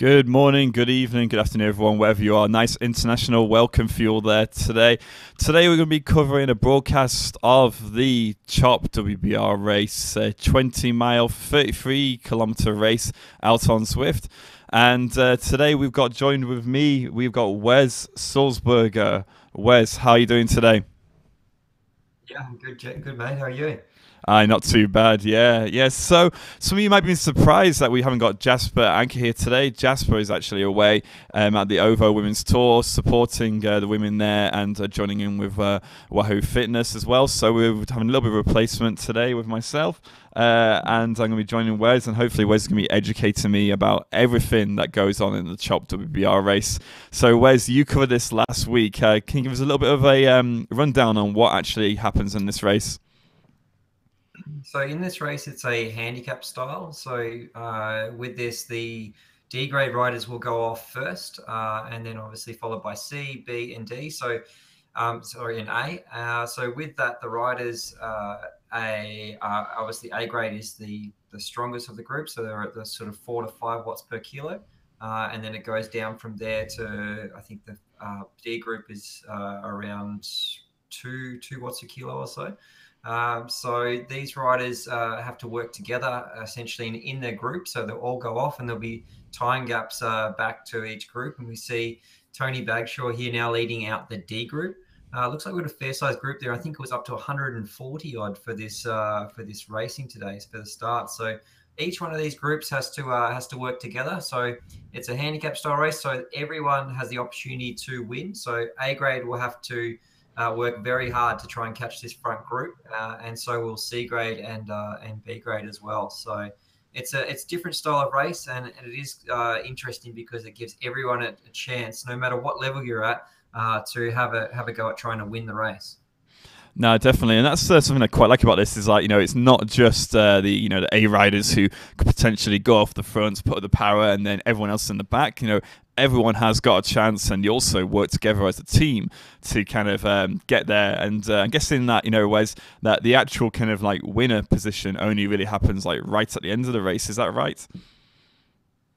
Good morning, good evening, good afternoon, everyone, wherever you are. Nice international welcome for you all there today. Today, we're going to be covering a broadcast of the CHOP WBR race, a 20-mile, 33-kilometer race out on Zwift. And today, we've got joined with me, we've got Wes Sulzberger. Wes, how are you doing today? Yeah, I'm good, good mate. How are you? Aye, not too bad. Yeah. So some of you might be surprised that we haven't got Jasper Anker here today. Jasper is actually away at the OVO Women's Tour, supporting the women there and joining in with Wahoo Fitness as well. So we're having a little bit of a replacement today with myself. And I'm going to be joining Wes, and hopefully Wes is going to be educating me about everything that goes on in the CHOP WBR race. So Wes, you covered this last week. Can you give us a little bit of a rundown on what actually happens in this race? So in this race, it's a handicap style. So with this, the D grade riders will go off first, and then obviously followed by C, B, and D. So sorry, and A. So with that, the riders obviously A grade is the strongest of the group. So they're at the sort of 4 to 5 watts per kilo, and then it goes down from there to I think the D group is around two watts a kilo or so. So these riders have to work together essentially in their group. So they'll all go off and there'll be time gaps back to each group. And we see Tony Bagshaw here now leading out the D group. Looks like we've got a fair sized group there. I think it was up to 140 odd for this racing today for the start. So each one of these groups has to work together. So it's a handicap style race. So everyone has the opportunity to win. So A grade will have to work very hard to try and catch this front group, and so will C grade and B grade as well. So it's different style of race, and it is interesting because it gives everyone a chance, no matter what level you're at, to have a go at trying to win the race. No, definitely, and that's something I quite like about this. Is like it's not just the A riders who could potentially go off the front, put up the power, and then everyone else in the back. Everyone has got a chance, and you also work together as a team to kind of get there. And I'm guessing that Wes, that the actual kind of like winner position only really happens like right at the end of the race. Is that right?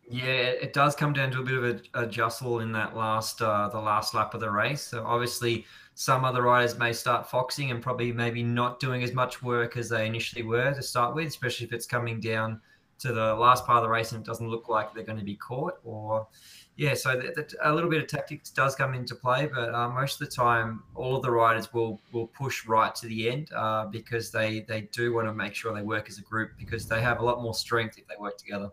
Yeah, it does come down to a bit of a jostle in that the last lap of the race. So obviously, some other riders may start foxing and probably maybe not doing as much work as they initially were to start with, especially if it's coming down to the last part of the race and it doesn't look like they're going to be caught. Or yeah, so a little bit of tactics does come into play, but most of the time, all of the riders will push right to the end because they do want to make sure they work as a group because they have a lot more strength if they work together.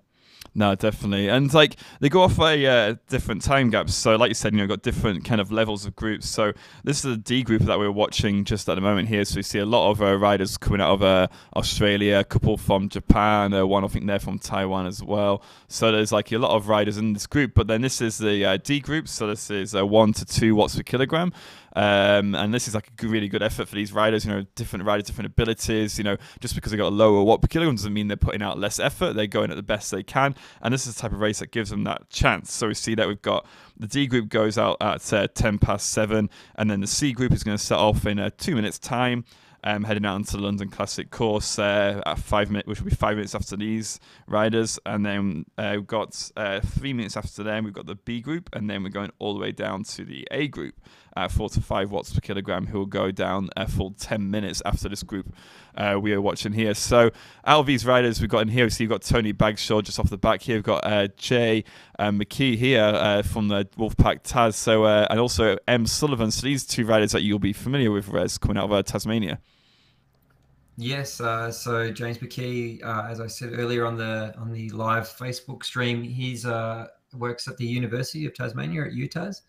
No, definitely, and like they go off a different time gaps. So, like you said, got different kind of levels of groups. So, this is a D group that we're watching just at the moment here. So, we see a lot of riders coming out of Australia, a couple from Japan, one I think they're from Taiwan as well. So, there's like a lot of riders in this group. But then this is the D group. So, this is 1 to 2 watts per kilogram. And this is like a really good effort for these riders. Different riders, different abilities. Just because they got a lower watt per kilogram doesn't mean they're putting out less effort. They're going at the best they can, and this is the type of race that gives them that chance. So we see that we've got the D group goes out at 7:07, and then the C group is going to set off in 2 minutes time. Heading out into the London Classic course at 5 minutes, which will be 5 minutes after these riders, and then we've got 3 minutes after them. We've got the B group, and then we're going all the way down to the A group at 4 to 5 watts per kilogram, who will go down a full 10 minutes after this group we are watching here. So out of these riders we've got in here, so you've got Tony Bagshaw just off the back here. We've got Jay McKee here from the Wolfpack Taz, so and also M Sullivan. So these two riders that you'll be familiar with, Rez, coming out of Tasmania. Yes, so James McKee, as I said earlier on the live Facebook stream, he's works at the University of Tasmania at UTAS,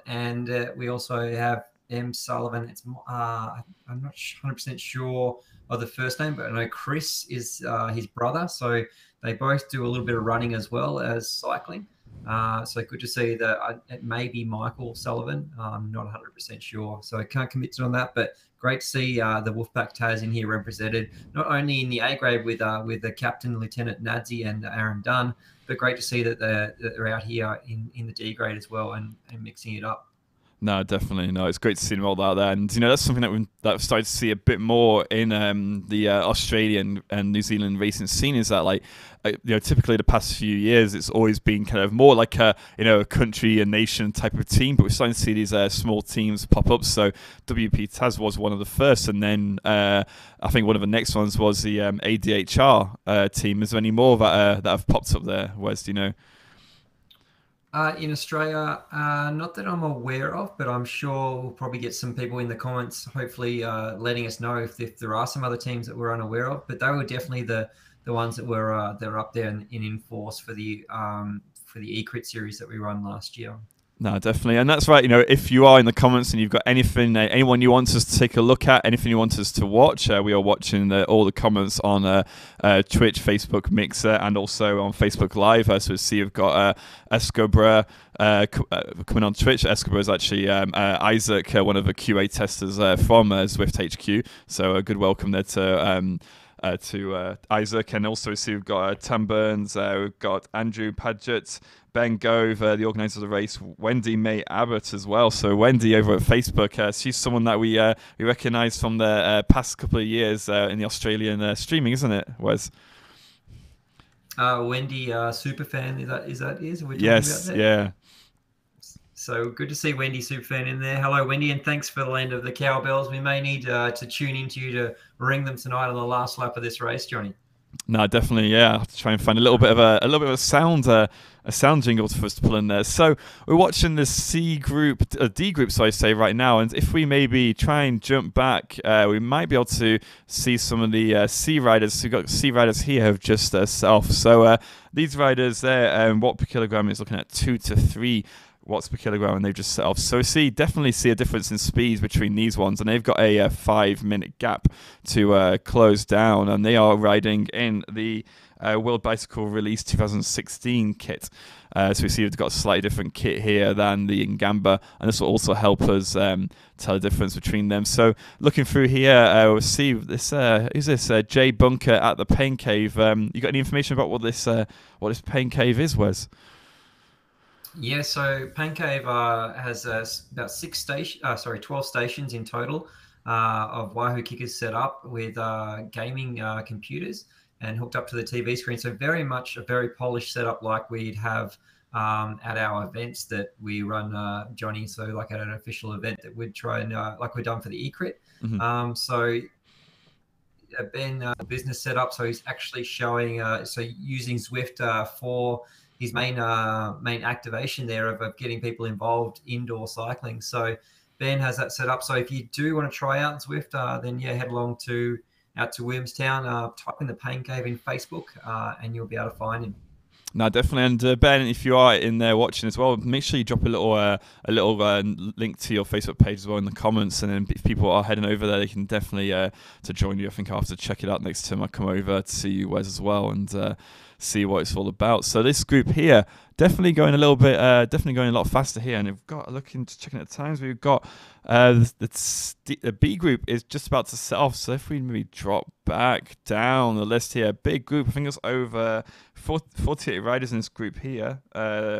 and we also have M Sullivan. I'm not 100% sure of the first name, but I know Chris is his brother, so they both do a little bit of running as well as cycling. So good to see that it may be Michael Sullivan. I'm not 100% sure, so I can't commit to on that. But great to see the Wolfpack Taz in here represented, not only in the A grade with the captain, Lieutenant Nadsy and Aaron Dunn, but great to see that they're out here in the D grade as well and mixing it up. No, definitely. No, it's great to see them all out there, and that's something that we've started to see a bit more in the Australian and New Zealand racing scene. Is that typically the past few years, it's always been kind of more like a country, a nation type of team, but we're starting to see these small teams pop up. So WP Taz was one of the first, and then I think one of the next ones was the ADHR team. Is there any more that have popped up there? Wes, do you know? In Australia, not that I'm aware of, but I'm sure we'll probably get some people in the comments, hopefully letting us know if there are some other teams that we're unaware of. But they were definitely the ones that were they're up there in force for the eCrit series that we run last year. No, definitely. And that's right. If you are in the comments and you've got anything, anyone you want us to take a look at, anything you want us to watch, we are watching all the comments on Twitch, Facebook, Mixer, and also on Facebook Live. So see, you've got Escobra coming on Twitch. Escobra is actually Isaac, one of the QA testers from Zwift HQ. So a good welcome there to Isaac. And also see we've got Tam Burns, we've got Andrew Padgett, Ben Gove, the organizer of the race, Wendy May Abbott as well. So Wendy over at Facebook, she's someone that we recognise from the past couple of years in the Australian streaming, isn't it, Wes? Wendy, superfan, is that we're talking yes, about that? Yeah. So good to see Wendy Superfan in there. Hello, Wendy, and thanks for the land of the cowbells. We may need to tune into you to ring them tonight on the last lap of this race, Johnny. No, definitely, yeah. I'll have to try and find a little bit of a sound jingle for us to pull in there. So we're watching the D group, so I say right now, and if we maybe try and jump back, we might be able to see some of the C riders. We've got C riders here have just set off. So these riders there, watt per kilogram is looking at 2 to 3 watts per kilogram, and they've just set off. So definitely see a difference in speeds between these ones, and they've got a 5-minute gap to close down, and they are riding in the World Bicycle Release 2016 kit. So we see we've got a slightly different kit here than the Ngamba, and this will also help us tell the difference between them. So looking through here, we'll see this. Who's this? Jay Bunker at the Pain Cave. You got any information about what this Pain Cave is, Wes? Yeah, so Pain Cave has about 12 stations in total of Wahoo kickers set up with gaming computers and hooked up to the TV screen. So very much a very polished setup like we'd have at our events that we run, Johnny. So like at an official event that we'd try and like we've done for the eCrit. Mm-hmm. So Ben business setup. So he's actually showing using Zwift for his main activation there of getting people involved indoor cycling. So Ben has that set up. So if you do want to try out Zwift, then head along out to Williamstown, type in the Pain Cave in Facebook, and you'll be able to find him. No, definitely. And Ben, if you are in there watching as well, make sure you drop a little link to your Facebook page as well in the comments. And then if people are heading over there, they can definitely to join you. I think I'll have to check it out next time I come over to see you, Wes, as well, and see what it's all about. So this group here definitely going a lot faster here. And we've got checking at the times. We've got the B group is just about to set off. So if we maybe drop back down the list here, big group. I think it's over 48 riders in this group here.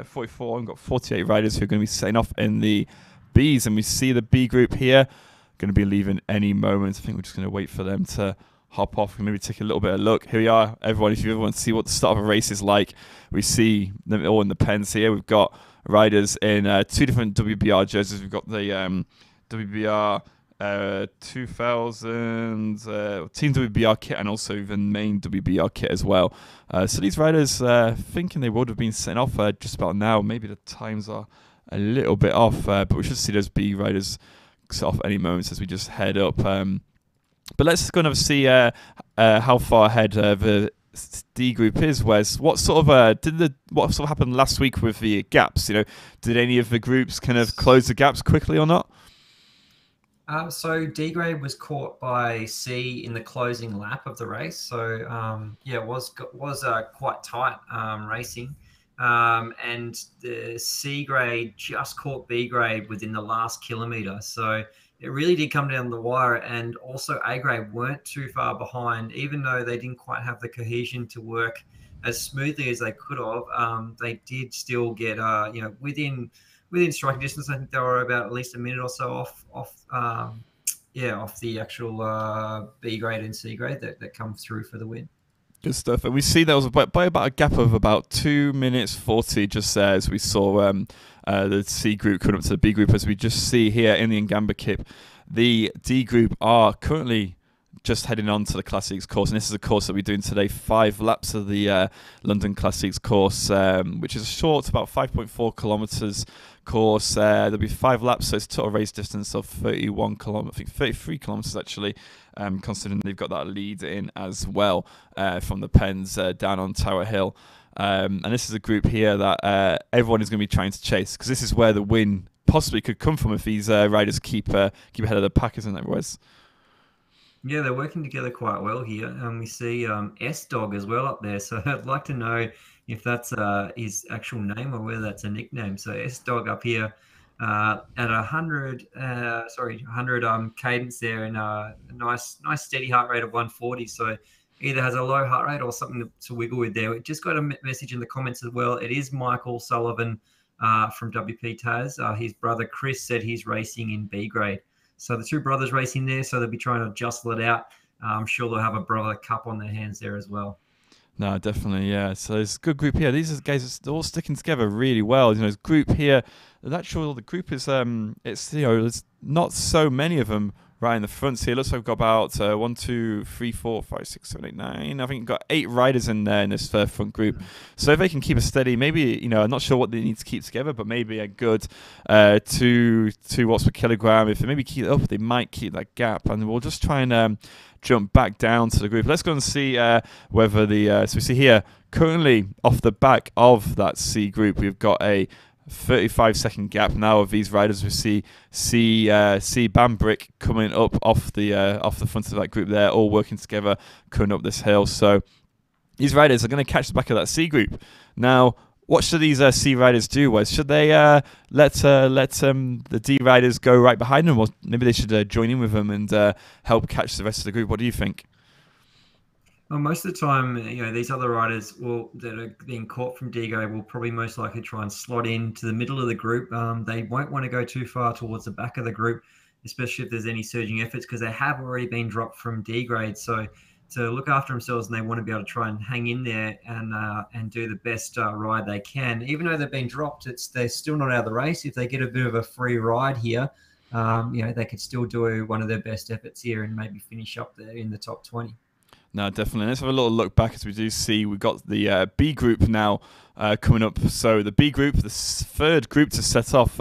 44. We've got 48 riders who are going to be setting off in the Bs, and we see the B group here going to be leaving any moment. I think we're just going to wait for them to hop off and maybe take a little bit of a look. Here we are, everyone. If you ever want to see what the start of a race is like, we see them all in the pens here. We've got riders in 2 different WBR jerseys. We've got the WBR 2000 Team WBR kit and also the main WBR kit as well. So these riders thinking they would have been sent off just about now. Maybe the times are a little bit off, but we should see those B riders set off any moments as we just head up. But let's kind of see how far ahead the D group is. Wes, what sort of happened last week with the gaps? Did any of the groups kind of close the gaps quickly or not? So D grade was caught by C in the closing lap of the race. So it was quite tight racing, and the C grade just caught B grade within the last kilometre. So it really did come down the wire, and also A grade weren't too far behind, even though they didn't quite have the cohesion to work as smoothly as they could have. They did still get within within striking distance. I think they were about at least a minute or so off the actual B grade and C grade that come through for the win. Good stuff. And we see there was by about a gap of about 2 minutes 40 just there as we saw the C group coming up to the B group. As we just see here in the Ngamba Kip, the D group are currently just heading on to the Classics course, and this is a course that we're doing today, 5 laps of the London Classics course, which is a short, about 5.4 kilometres course. There'll be 5 laps, so it's a total race distance of 31 kilometres, I think 33 kilometres actually, considering they've got that lead in as well from the Pens down on Tower Hill. And this is a group here that everyone is going to be trying to chase, because this is where the win possibly could come from if these riders keep ahead of the pack, isn't it, Wes? Yeah, they're working together quite well here. We see S-Dog as well up there. So I'd like to know if that's his actual name or whether that's a nickname. So S-Dog up here at 100 cadence there, and a nice steady heart rate of 140. So either has a low heart rate or something to wiggle with there. We just got a message in the comments as well. It is Michael Sullivan from WP Taz. His brother Chris said he's racing in B grade. So the two brothers racing there, so they'll be trying to jostle it out. I'm sure they'll have a brother cup on their hands there as well. No, definitely, yeah. So it's a good group here. These are guys they're all sticking together really well. This group here, the group is there's not so many of them right in the front here. Looks like we've got about 1, 2, 3, 4, 5, 6, 7, 8, 9. I think we've got 8 riders in there in this front group. So if they can keep a steady, maybe, I'm not sure what they need to keep together, but maybe a good 2 watts per kilogram. If they maybe keep it up, they might keep that gap. And we'll just try and jump back down to the group. Let's go and see whether so we see here, currently off the back of that C group, we've got a 35-second gap now of these riders. We see Bambrick coming up off the front of that group there, all working together, coming up this hill. So these riders are going to catch the back of that C group. Now, what should these C riders do, Wes? Should they let the D riders go right behind them, or maybe they should join in with them and help catch the rest of the group? What do you think? Well, most of the time, these other riders that are being caught from D grade will probably most likely try and slot into the middle of the group. They won't want to go too far towards the back of the group, especially if there's any surging efforts, because they have already been dropped from D grade. So to look after themselves, and they want to be able to try and hang in there and do the best ride they can. Even though they've been dropped, they're still not out of the race. If they get a bit of a free ride here, they could still do one of their best efforts here and maybe finish up there in the top 20. No, definitely. Let's have a little look back, as we do see we've got the B group now coming up. So the B group, the third group to set off,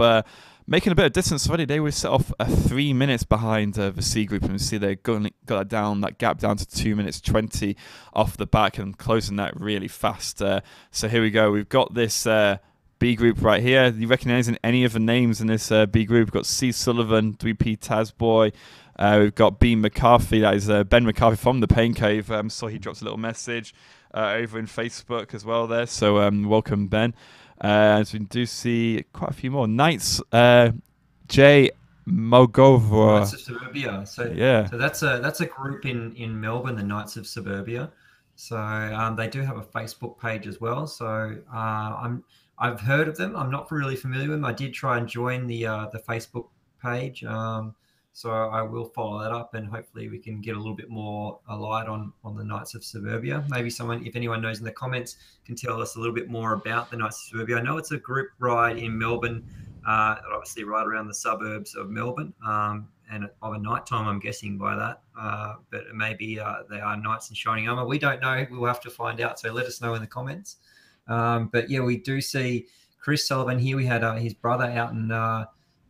making a bit of distance already. They were set off 3 minutes behind the C group, and we see they got that gap down to 2 minutes 20 off the back, and closing that really fast. So here we go. We've got this B group right here. You recognising any of the names in this B group? We've got C Sullivan, WP Tazboy. We've got B McCarthy, that is Ben McCarthy from the Pain Cave. So he drops a little message over in Facebook as well there. So welcome, Ben. As we do see quite a few more. Knights, J Mogovra. Knights of Suburbia. So that's a group in Melbourne, the Knights of Suburbia. So they do have a Facebook page as well. So I've heard of them. I'm not really familiar with them. I did try and join the Facebook page. So I will follow that up, and hopefully we can get a little bit more light on the Knights of Suburbia. Maybe if anyone knows in the comments, can tell us a little bit more about the Knights of Suburbia. I know it's a group ride in Melbourne, obviously right around the suburbs of Melbourne, and of a night time, I'm guessing by that. But maybe they are knights in shining armor. We don't know. We'll have to find out. So let us know in the comments. But yeah, we do see Chris Sullivan here. We had his brother out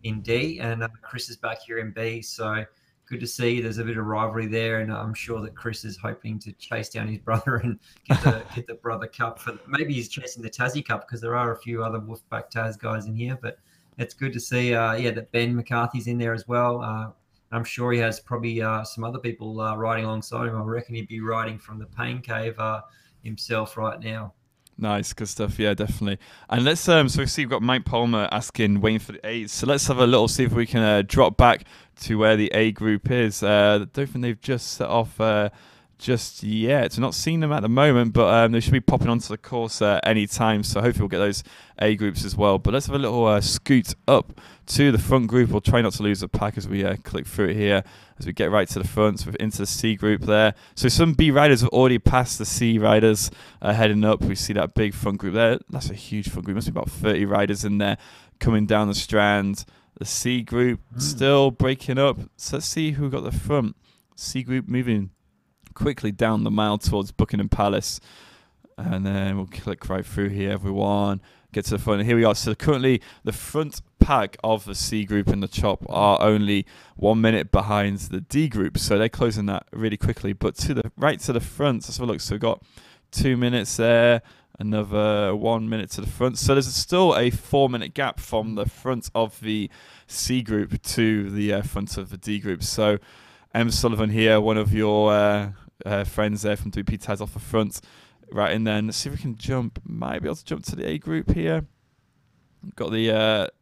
in D, and Chris is back here in B. So good to see. There's a bit of rivalry there, and I'm sure that Chris is hoping to chase down his brother and get the brother cup. Maybe he's chasing the Tassie Cup, because there are a few other Wolfpack Taz guys in here. But it's good to see, that Ben McCarthy's in there as well. I'm sure he has probably some other people riding alongside him. I reckon he'd be riding from the Pain Cave himself right now. Nice, good stuff. Yeah, definitely. And let's so we see we've got Mike Palmer waiting for the A's. So let's have a little, see if we can drop back to where the A group is. I don't think they've just set off just yet. We're not seeing them at the moment, but they should be popping onto the course any time. So hopefully we'll get those A groups as well. But let's have a little scoot up to the front group. We'll try not to lose the pack as we click through it here, as we get right to the front, so into the C group there. So some B riders have already passed the C riders heading up. We see that big front group there. That's a huge front group. Must be about 30 riders in there coming down the strand. The C group still breaking up. So let's see who got the front. C group moving quickly down the mile towards Buckingham Palace. And then we'll click right through here, everyone. Get to the front. And here we are. So currently the front pack of the C group in the chop are only 1 minute behind the D group. So they're closing that really quickly. But to the right to the front, let's have a look. So we've got 2 minutes there. Another 1 minute to the front. So there's still a 4 minute gap from the front of the C group to the front of the D group. So M. Sullivan here, one of your friends there from WP Taz off the front. Right in there. Let's see if we can jump. Might be able to jump to the A group here. We've got the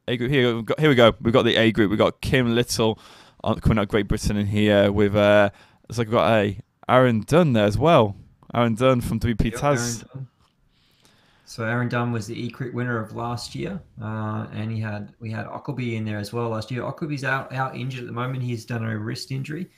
A group here. Here we go. We've got the A group. We've got Kim Little coming out of Great Britain in here with looks like we've got Aaron Dunn there as well. Aaron Dunn from WP Taz. So Aaron Dunn was the E-Crit winner of last year, and we had Ockleby in there as well last year. Ockleby's out injured at the moment. He's done a wrist injury.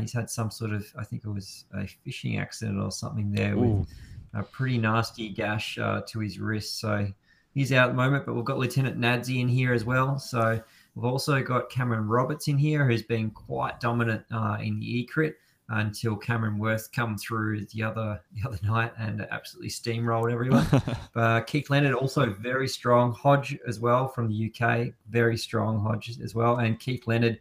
He's had some sort of, I think it was a fishing accident or something there. Ooh. With a pretty nasty gash to his wrist. So he's out at the moment, but we've got Lieutenant Nadsy in here as well. So we've also got Cameron Roberts in here, who's been quite dominant in the E-Crit until Cameron Worth come through the other night and absolutely steamrolled everyone. But Keith Leonard also very strong. Hodge as well from the UK, very strong Hodge as well. And Keith Leonard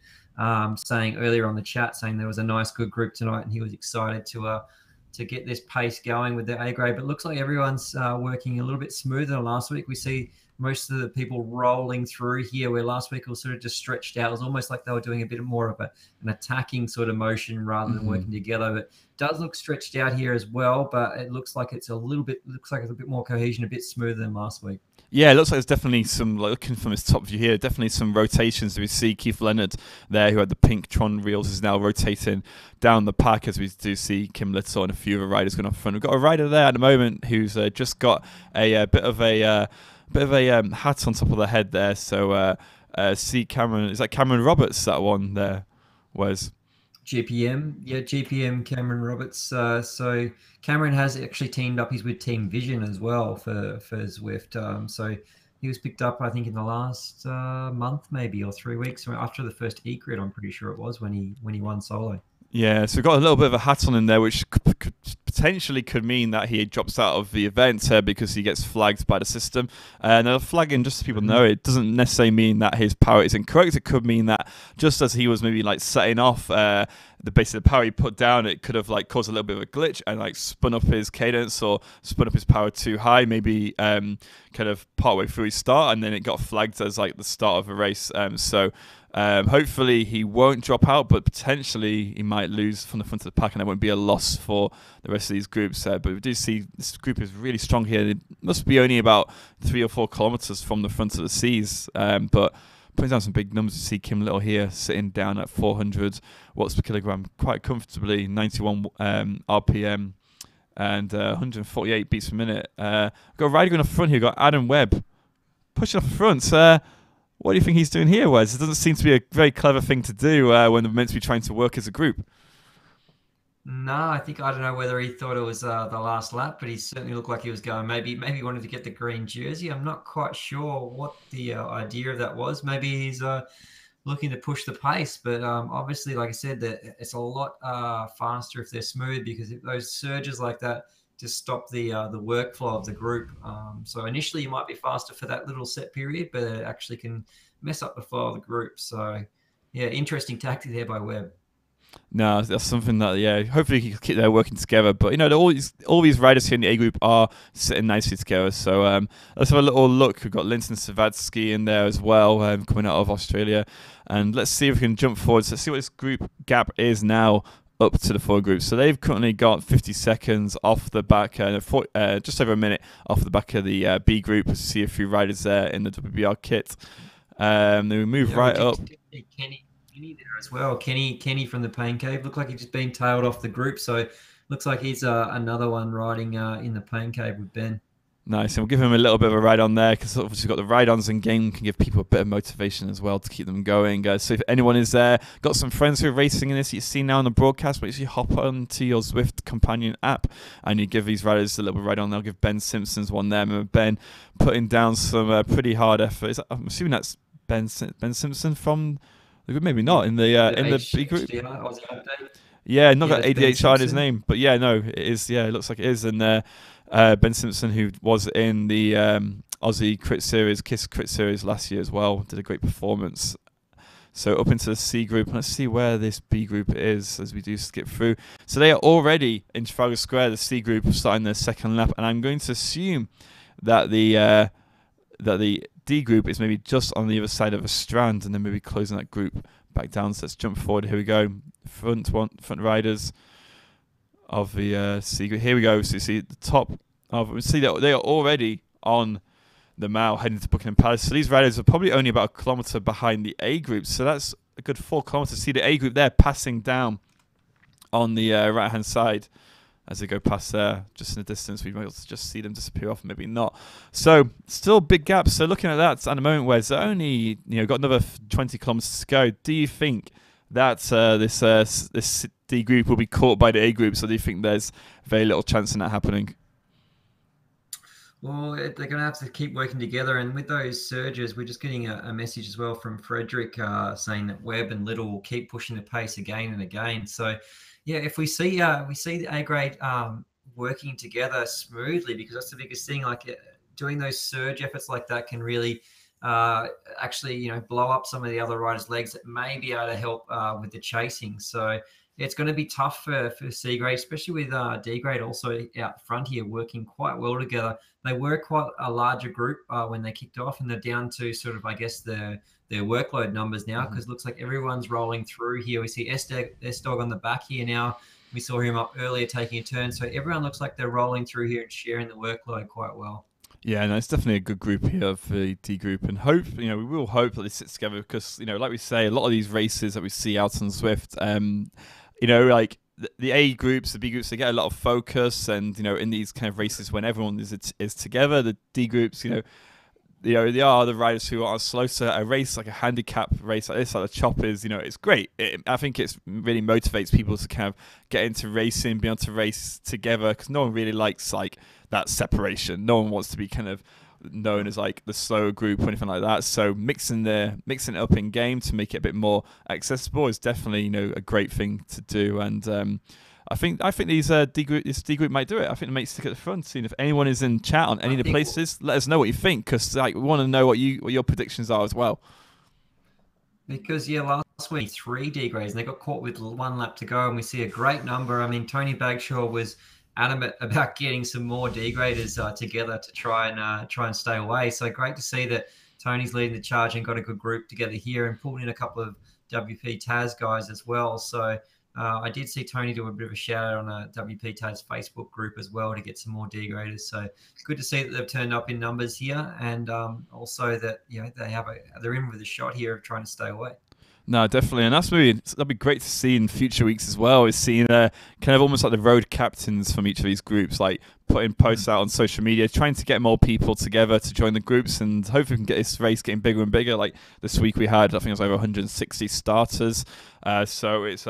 saying earlier on the chat, saying there was a nice good group tonight, and he was excited to get this pace going with the A grade. But it looks like everyone's working a little bit smoother than last week. We see most of the people rolling through here, where last week it was sort of just stretched out. It was almost like they were doing a bit more of an attacking sort of motion rather than working together. But it does look stretched out here as well, but it looks like it's a bit more cohesion, a bit smoother than last week. Yeah, it looks like there's definitely some, looking from his top view here, definitely some rotations. We see Keith Leonard there, who had the pink Tron reels, is now rotating down the pack, as we do see Kim Little and a few other riders going off front. We've got a rider there at the moment who's just got a bit of a hat on top of the head there. So see Cameron, is that Cameron Roberts, that one there was? GPM, yeah, GPM Cameron Roberts. So Cameron has actually teamed up. He's with Team Vision as well for Zwift. So he was picked up, I think, in the last month, maybe, or 3 weeks after the first E-Crit. I'm pretty sure it was when he won solo. Yeah, so we've got a little bit of a hat on him there, which potentially could mean that he drops out of the event because he gets flagged by the system. Now, flagging, just so people know, it doesn't necessarily mean that his power is incorrect. It could mean that just as he was maybe like setting off the base of the power he put down, it could have like caused a little bit of a glitch and like spun up his cadence or spun up his power too high, maybe kind of partway through his start, and then it got flagged as like the start of a race. Hopefully he won't drop out, but potentially he might lose from the front of the pack, and it won't be a loss for the rest of these groups. But we do see this group is really strong here. It must be only about 3 or 4 kilometers from the front of the C's, but putting down some big numbers. You see Kim Little here sitting down at 400 watts per kilogram quite comfortably, 91 RPM and 148 beats per minute. We've got a rider going up front here. We've got Adam Webb pushing off the front. What do you think he's doing here, Wes? It doesn't seem to be a very clever thing to do when they're meant to be trying to work as a group. No, I don't know whether he thought it was the last lap, but he certainly looked like he was going. Maybe he wanted to get the green jersey. I'm not quite sure what the idea of that was. Maybe he's looking to push the pace, but obviously, like I said, that it's a lot faster if they're smooth, because if those surges like that just stop the workflow of the group. So initially you might be faster for that little set period, but it actually can mess up the flow of the group. So yeah, interesting tactic there by Webb. No, that's something that, yeah, hopefully he can keep there working together. But, you know, all these riders here in the A group are sitting nicely together. So let's have a little look. We've got Linton Savadsky in there as well, coming out of Australia. And let's see if we can jump forward. So let's see what this group gap is now up to the 4 groups. So they've currently got 50 seconds off the back, just over a minute off the back of the B group. Let's see a few riders there in the WBR kit. Then we move right up. Kenny there as well. Kenny from the Pain Cave looked like he'd just been tailed off the group. So looks like he's another one riding in the Plane Cave with Ben. Nice, and we'll give him a little bit of a ride on there because obviously got the ride-ons in game can give people a bit of motivation as well to keep them going. So if anyone is there, got some friends who are racing in this, you see now on the broadcast, make sure you hop onto your Zwift companion app and you give these riders a little bit of ride on. They'll give Ben Simpson's one there. Remember Ben putting down some pretty hard effort. I'm assuming that's Ben Simpson from the group, maybe not in the B group. Yeah, not got ADHR in his name, but yeah, no, it is. Yeah, it looks like it is. And Ben Simpson, who was in the Aussie Crit Series, KISS Crit Series last year as well, did a great performance. So up into the C group, let's see where this B group is as we do skip through. So they are already in Trafalgar Square, the C group, starting their second lap, and I'm going to assume that the D group is maybe just on the other side of a strand, and then maybe closing that group back down. So let's jump forward. Here we go. Front riders of the C group. Here we go. So you see the top of. We see that they are already on the Mall heading to Buckingham Palace. So these riders are probably only about a kilometre behind the A group. So that's a good 4 kilometres. See the A group there passing down on the right hand side. As they go past there, just in the distance, we might just see them disappear off, maybe not. So still big gaps. So looking at that at the moment, where it's only got another 20 kilometers to go. Do you think that this D group will be caught by the A group? So do you think there's very little chance in that happening? Well, they're going to have to keep working together, and with those surges, we're just getting a message as well from Frederick saying that Webb and Little will keep pushing the pace again and again. So. Yeah, if we see the A grade working together smoothly, because that's the biggest thing. Like doing those surge efforts like that can really actually blow up some of the other riders' legs that may be able to help with the chasing. So it's going to be tough for C grade, especially with D grade also out front here working quite well together. They were quite a larger group when they kicked off, and they're down to sort of, I guess, their workload numbers now, because it looks like everyone's rolling through here. We see S-Dog on the back here now. We saw him up earlier taking a turn. So everyone looks like they're rolling through here and sharing the workload quite well. Yeah, no, it's definitely a good group here for the D group, and we will hope that they sit together because, like we say, a lot of these races that we see out on Zwift, like the A groups, the B groups, they get a lot of focus, and in these kind of races when everyone is together, the D groups, they are the riders who are slow. So a race like a handicap race like this, like the Chop is, it's great. I think it really motivates people to kind of get into racing, be able to race together, because no one really likes like that separation. No one wants to be kind of known as like the slower group or anything like that. So mixing it up in game to make it a bit more accessible is definitely a great thing to do. And I think these this D group might do it. I think it makes stick at the front. Seeing if anyone is in chat on any of the places, let us know what you think, because we want to know what your predictions are as well. Because last week 3 D grades and they got caught with 1 lap to go, and we see a great number. I mean, Tony Bagshaw was adamant about getting some more D graders together to try and stay away. So great to see that Tony's leading the charge and got a good group together here, and pulled in a couple of WP Taz guys as well. So I did see Tony do a bit of a shout out on a WP Taz Facebook group as well to get some more D graders. So good to see that they've turned up in numbers here, and also that they're in with a shot here of trying to stay away. No, definitely, and that'd be great to see in future weeks as well. Is seeing kind of almost like the road captains from each of these groups, like putting posts out on social media, trying to get more people together to join the groups, and hopefully we can get this race getting bigger and bigger. Like this week we had, I think it was over 160 starters. So it's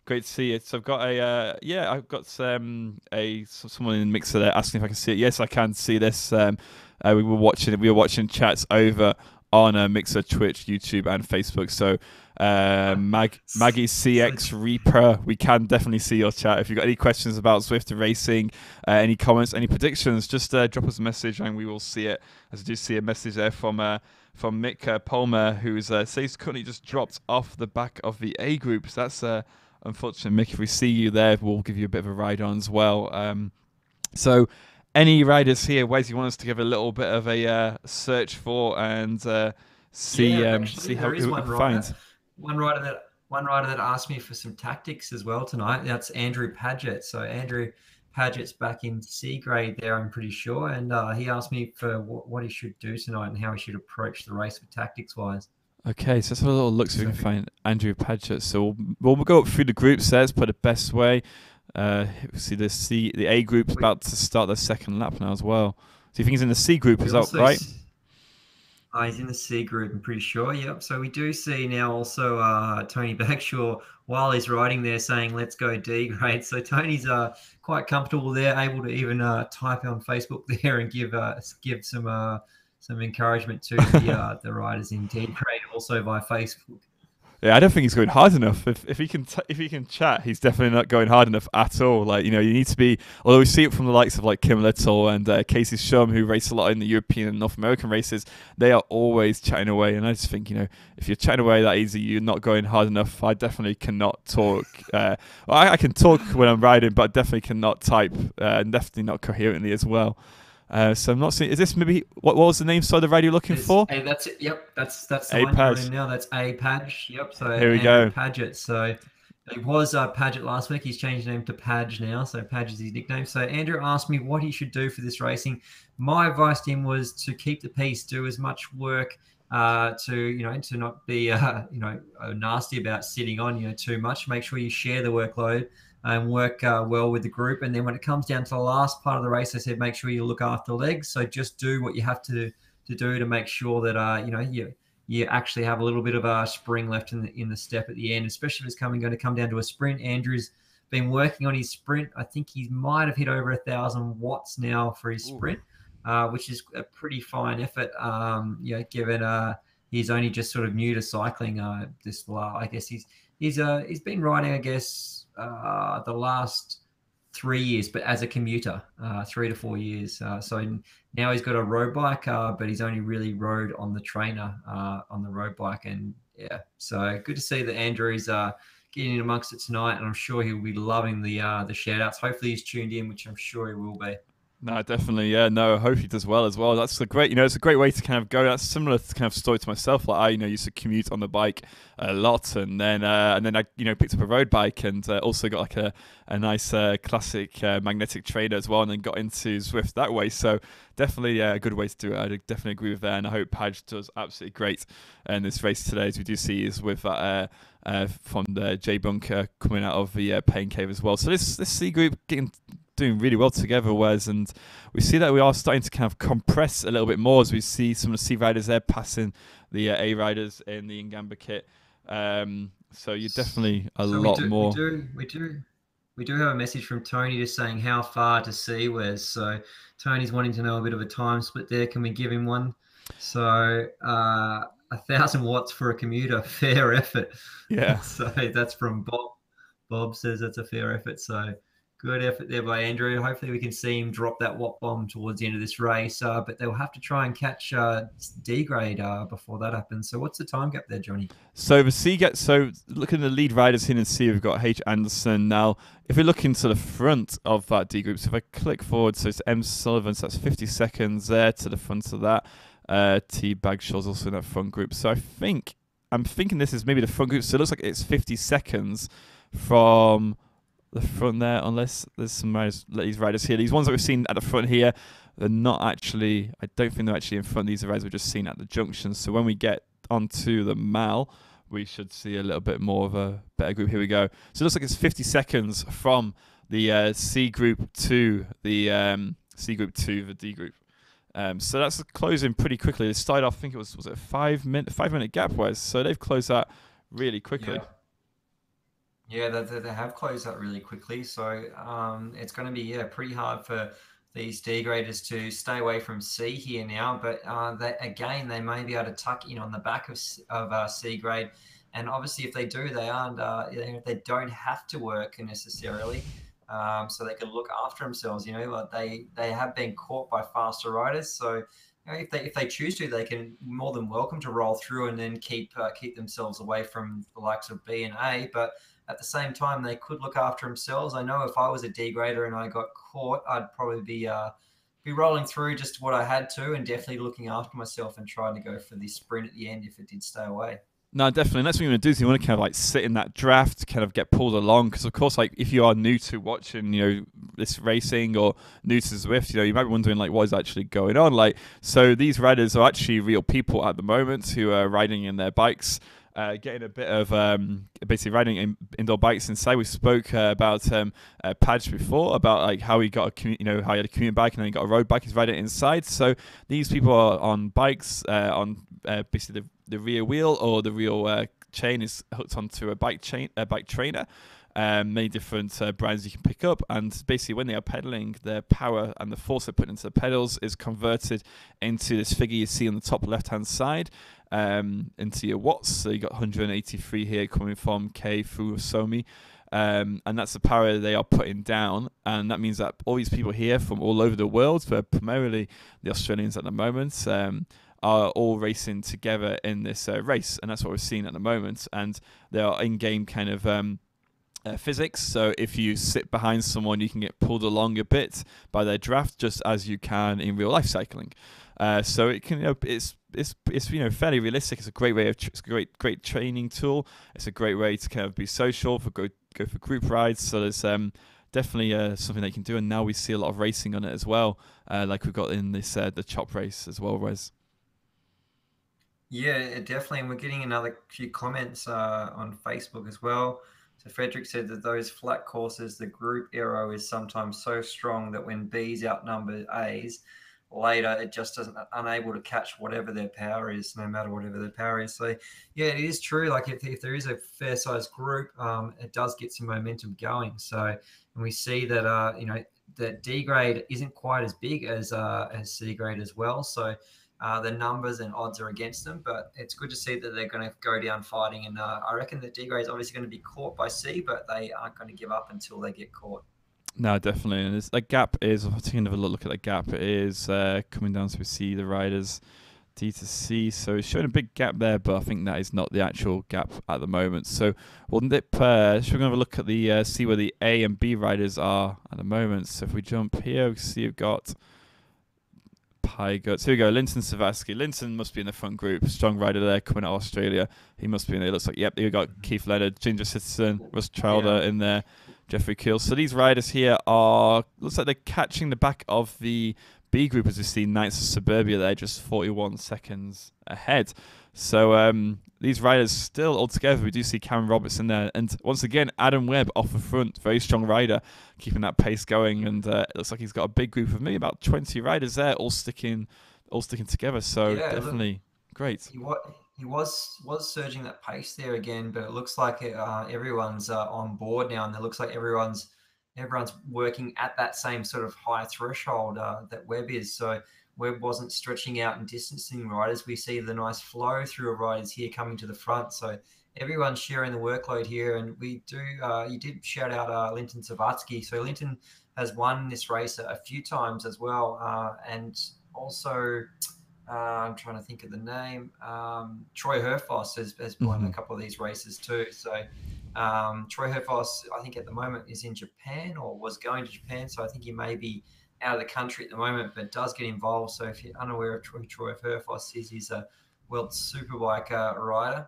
great to see it. So I've got someone in the mixer there asking if I can see it. Yes, I can see this. We were watching chats over on Mixer, Twitch, YouTube, and Facebook. So Maggie CX Reaper, we can definitely see your chat. If you've got any questions about Zwift racing, any comments, any predictions, just drop us a message and we will see it. As I do see a message there from Mick Palmer, who says currently just dropped off the back of the A group. So that's unfortunate, Mick. If we see you there, we'll give you a bit of a ride on as well. So any riders here, Wes, you want us to give a little bit of a search for and see how we find? One rider that asked me for some tactics as well tonight. That's Andrew Padgett. So Andrew Padgett's back in C grade there, I'm pretty sure, and he asked me for what he should do tonight and how he should approach the race with tactics wise. Okay, so let's have a little look so we can find Andrew Padgett. So we'll go up through the groups there, but the best way. See the A group's about to start their second lap now as well. So you think he's in the C group? Is that right? He's in the C group, I'm pretty sure. Yep. So we do see now also Tony Bagshaw while he's riding there saying, "Let's go D grade." So Tony's quite comfortable there, able to even type on Facebook there and give some encouragement to the riders in D grade also by Facebook. Yeah, I don't think he's going hard enough. If he can chat, he's definitely not going hard enough at all. Like, you need to be. Although we see it from the likes of like Kim Little and Casey Shum, who race a lot in the European and North American races, they are always chatting away. And I just think, if you're chatting away that easy, you're not going hard enough. I definitely cannot talk. I can talk when I'm riding, but I definitely cannot type. Definitely not coherently as well. So I'm not seeing. Is this maybe what was the name side of the ride you're looking for? Hey, that's it. Yep, that's the A one Padge. you're in now. That's A Padge. Yep. So here we go. Padgett. So it was Padgett last week. He's changed his name to Padge now. So Padge is his nickname. So Andrew asked me what he should do for this racing. My advice to him was to keep the peace, do as much work to not be nasty about sitting on too much. Make sure you share the workload and work well with the group. And then when it comes down to the last part of the race, I said, make sure you look after legs. So just do what you have to do to make sure that, you actually have a little bit of a spring left in the step at the end, especially if it's going to come down to a sprint. Andrew's been working on his sprint. I think he might have hit over 1,000 watts now for his sprint, which is a pretty fine effort, given he's only just sort of new to cycling. I guess he's been riding, I guess, the last 3 years, but as a commuter, 3 to 4 years. So now he's got a road bike, but he's only really rode on the trainer on the road bike. And yeah, so good to see that Andrew's getting in amongst it tonight, and I'm sure he'll be loving the shout outs. Hopefully he's tuned in, which I'm sure he will be. No, definitely, yeah. No, I hope he does well as well. That's a great, it's a great way to kind of go. That's similar to kind of story to myself. Like I, used to commute on the bike a lot, and then I, picked up a road bike and also got like a nice classic magnetic trainer as well, and then got into Zwift that way. So definitely a good way to do it. I definitely agree with that, and I hope Padge does absolutely great in this race today, as we do see is with that from the J Bunker coming out of the Pain Cave as well. So this C group doing really well together, Wes, and we see that we are starting to kind of compress a little bit more as we see some of the C riders there passing the A riders in the Ngamba kit. So you're definitely lot more. We do have a message from Tony just saying how far to see, Wes. So Tony's wanting to know a bit of a time split there. Can we give him one? So 1,000 watts for a commuter, fair effort. Yeah. So that's from Bob. Bob says that's a fair effort. So good effort there by Andrew. Hopefully we can see him drop that watt bomb towards the end of this race, but they'll have to try and catch D grade before that happens. So what's the time gap there, Johnny? So the C gets, so looking at the lead riders here in C, we've got H. Anderson. Now, if we look into the front of that D group, so if I click forward, so it's M. Sullivan, so that's 50 seconds there to the front of that. T. Bagshaw's also in that front group. So I'm thinking this is maybe the front group. So it looks like it's 50 seconds from the front there, unless there's some these riders here. These ones that we've seen at the front here, they're not actually, I don't think they're actually in front. These are riders we've just seen at the junction. So when we get onto the Mal, we should see a little bit more of a better group. Here we go. So it looks like it's 50 seconds from the C group to the C group to the D group. So that's closing pretty quickly. They started off, I think it was it a 5 minute gap, Wes? So they've closed that really quickly. Yeah, they have closed that really quickly. So it's going to be pretty hard for these D graders to stay away from C here now. But they may be able to tuck in on the back of C grade. And obviously, if they do, they aren't. They don't have to work necessarily. So they can look after themselves. They have been caught by faster riders. So if they choose to, they can more than welcome to roll through and then keep themselves away from the likes of B and A. But at the same time, they could look after themselves. I know if I was a D grader and I got caught, I'd probably be rolling through just what I had to, and definitely looking after myself and trying to go for the sprint at the end if it did stay away. No, definitely. And that's what you want to do. So you want to kind of like sit in that draft, kind of get pulled along. Because of course, like if you are new to watching, this racing or new to Zwift, you might be wondering like what is actually going on. Like, so these riders are actually real people at the moment who are riding in their bikes. getting a bit of basically riding indoor bikes inside. We spoke about Padge before, about like how he got how he had a commuter bike and then he got a road bike. He's riding it inside. So these people are on bikes on basically the rear wheel, or the real chain is hooked onto a bike trainer. Many different brands you can pick up, and basically when they are pedaling, their power and the force they put into the pedals is converted into this figure you see on the top left hand side, into your watts. So you got 183 here coming from Kei Furusomi, and that's the power they are putting down. And that means that all these people here from all over the world, but primarily the Australians at the moment, are all racing together in this race, and that's what we're seeing at the moment. And they are in-game kind of physics. So if you sit behind someone, you can get pulled along a bit by their draft, just as you can in real life cycling. So it can, it's fairly realistic. It's a great way it's a great training tool. It's a great way to kind of be social, go for group rides. So there's definitely something they can do. And now we see a lot of racing on it as well, like we've got in this the chop race as well, Wes. Yeah, definitely. And we're getting another few comments on Facebook as well. So Frederick said that those flat courses, the group aero is sometimes so strong that when Bs outnumber As, later it just doesn't unable to catch whatever their power is, no matter whatever their power is. So yeah, it is true. Like if there is a fair sized group, it does get some momentum going. So, and we see that that D grade isn't quite as big as C grade as well. So the numbers and odds are against them, but it's good to see that they're going to go down fighting. And I reckon that D grade is obviously going to be caught by C, but they aren't going to give up until they get caught. No, definitely. And the gap is, I'm taking another look at the gap, it is coming down, so we see the riders D to C. So it's showing a big gap there, but I think that is not the actual gap at the moment. So we'll dip, should we have a look at the, see where the A and B riders are at the moment. So if we jump here, we see you've got so here we go, Linton Savatsky. Linton must be in the front group. Strong rider there coming out of Australia. He must be in there. It looks like, yep, you got Keith Leonard, Ginger Citizen, Russ Childer in there, Jeffrey Keel. So these riders here looks like they're catching the back of the B group, as we see Knights of Suburbia there, just 41 seconds ahead. So these riders still all together. We do see Cameron Roberts in there, and once again Adam Webb off the front, very strong rider, keeping that pace going. And it looks like he's got a big group of maybe about 20 riders there, all sticking together. So definitely great. He was surging that pace there again, but it looks like everyone's on board now, and it looks like everyone's working at that same sort of high threshold that Webb is. So Webb wasn't stretching out and distancing riders. We see the nice flow through of riders here coming to the front. So everyone's sharing the workload here. And we do, you did shout out Linton Savatsky. So Linton has won this race a few times as well. And also, I'm trying to think of the name. Troy Herfoss has won a couple of these races too. So Troy Herfoss, I think at the moment is in Japan, or was going to Japan. So I think he may be out of the country at the moment, but does get involved. So if you're unaware of Troy Herfoss, he's a World Superbike rider.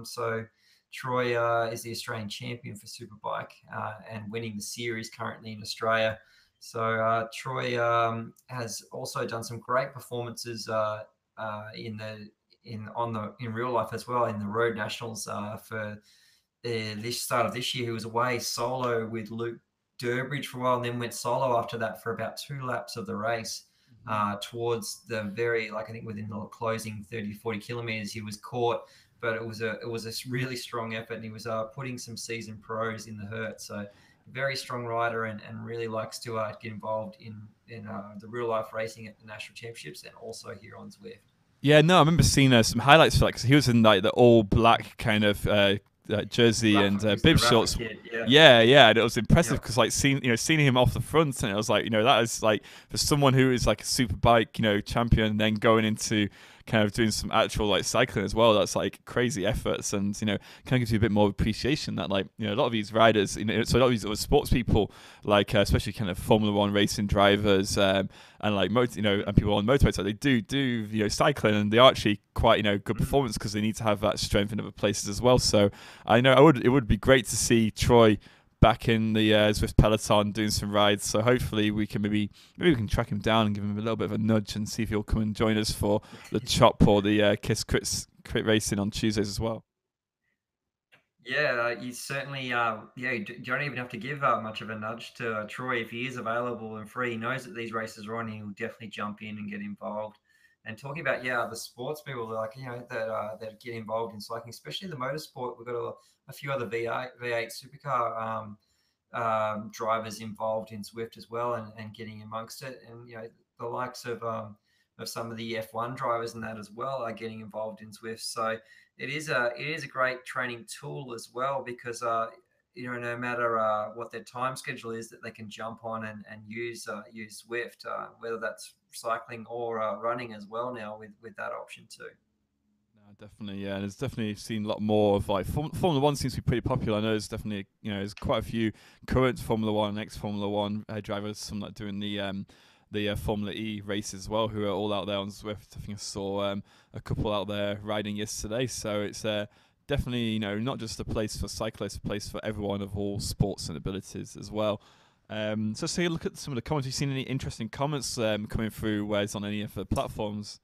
So Troy is the Australian champion for Superbike and winning the series currently in Australia. So Troy has also done some great performances in real life as well in the Road Nationals for this start of this year. He was away solo with Luke Durbridge for a while, and then went solo after that for about 2 laps of the race. Towards the I think within the closing 30 to 40 kilometers, he was caught, but it was a really strong effort, and he was putting some seasoned pros in the hurt. So very strong rider, and really likes to get involved in the real life racing at the national championships and also here on Zwift. Yeah, no, I remember seeing some highlights for he was in like the all black kind of jersey and bib shorts. Yeah, and it was impressive because seeing him off the front, and it was like, that is like, for someone who is like a super bike champion, then going into kind of doing some actual cycling as well, that's like crazy efforts, and kind of gives you a bit more appreciation that a lot of these riders, so a lot of these sports people, especially kind of Formula One racing drivers, and and people on motorbikes, they do cycling, and they are actually quite good performance, because they need to have that strength in other places as well. So I know it would be great to see Troy back in the Zwift peloton doing some rides. So hopefully we can maybe we can track him down and give him a little bit of a nudge and see if he'll come and join us for the chop or the Kiss Crit racing on Tuesdays as well. Yeah, you certainly, you don't even have to give much of a nudge to Troy if he is available and free. He knows that these races are on, he'll definitely jump in and get involved. And talking about, the sports people like, that get involved in cycling, especially the motorsport, we've got a few other V8 supercar drivers involved in Zwift as well, and getting amongst it. And, the likes of some of the F1 drivers and that as well are getting involved in Zwift. So it is a great training tool as well, because no matter what their time schedule is, that they can jump on and use Zwift, whether that's cycling or running as well now, with that option too. No, definitely, yeah. There's definitely seen a lot more of like Formula One seems to be pretty popular. I know there's definitely there's quite a few current Formula One and ex Formula One drivers, some like doing the Formula E race as well, who are all out there on Zwift. I think I saw a couple out there riding yesterday. So it's definitely, not just a place for cyclists, a place for everyone of all sports and abilities as well. So let's take a look at some of the comments. Have you seen any interesting comments coming through where's on any of the platforms?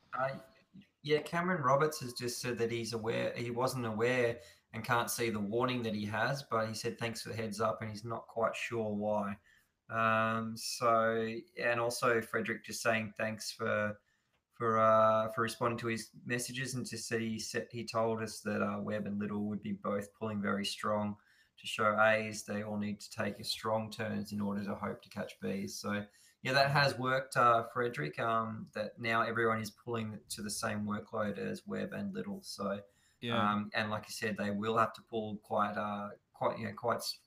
Yeah, Cameron Roberts has just said that he wasn't aware and can't see the warning that he has, but he said thanks for the heads up, and he's not quite sure why. And also Frederick just saying thanks for responding to his messages, and to see he told us that Webb and Little would be both pulling very strong to show A's they all need to take strong turns in order to hope to catch B's. So yeah, that has worked, Frederick. That now everyone is pulling to the same workload as Webb and Little. So Yeah. and like you said, they will have to pull quite